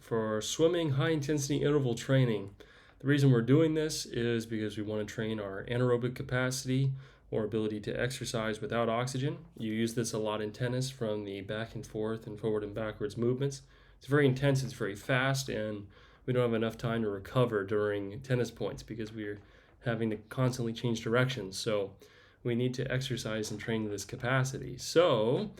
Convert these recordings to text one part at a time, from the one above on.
for swimming high intensity interval training. The reason we're doing this is because we want to train our anaerobic capacity or ability to exercise without oxygen. You use this a lot in tennis from the back and forth and forward and backwards movements. It's very intense, it's very fast, and we don't have enough time to recover during tennis points because we're having to constantly change directions. So we need to exercise and train this capacity. So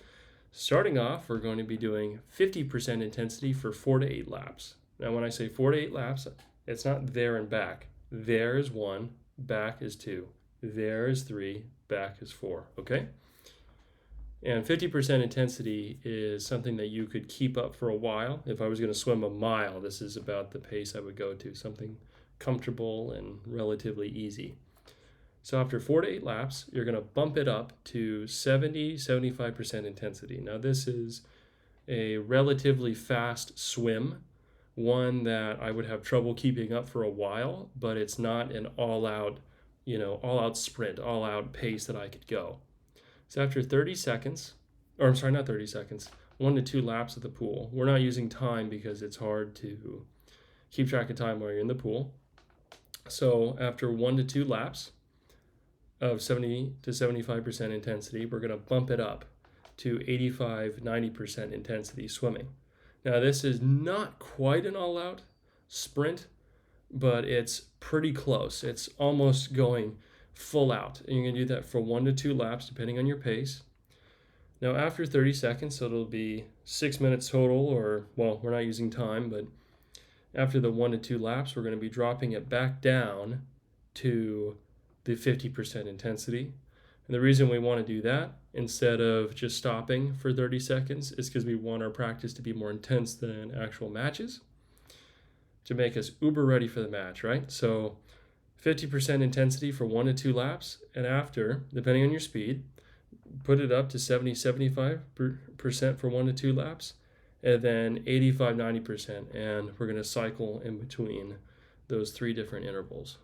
starting off, we're going to be doing 50% intensity for 4 to 8 laps. Now, when I say 4 to 8 laps, it's not there and back. There is 1, back is 2. There is 3, back is 4, okay? And 50% intensity is something that you could keep up for a while. If I was going to swim a mile, this is about the pace I would go to, something comfortable and relatively easy. So after 4 to 8 laps, you're going to bump it up to 70-75% intensity. Now this is a relatively fast swim, one that I would have trouble keeping up for a while, but it's not an all-out sprint, all-out pace that I could go. So after 30 seconds, or I'm sorry, not 30 seconds, 1 to 2 laps of the pool. We're not using time because it's hard to keep track of time while you're in the pool. So after 1 to 2 laps of 70 to 75% intensity, we're going to bump it up to 85-90% intensity swimming. Now this is not quite an all-out sprint, but it's pretty close. It's almost going full out. And you're going to do that for 1 to 2 laps depending on your pace. Now after 30 seconds, so it'll be 6 minutes total, or well, we're not using time, but after the 1 to 2 laps, we're going to be dropping it back down to the 50% intensity. And the reason we want to do that instead of just stopping for 30 seconds is because we want our practice to be more intense than actual matches, to make us uber ready for the match, right? So 50% intensity for 1 to 2 laps, and after, depending on your speed, put it up to 70-75% for 1 to 2 laps, and then 85-90%, and we're going to cycle in between those 3 different intervals.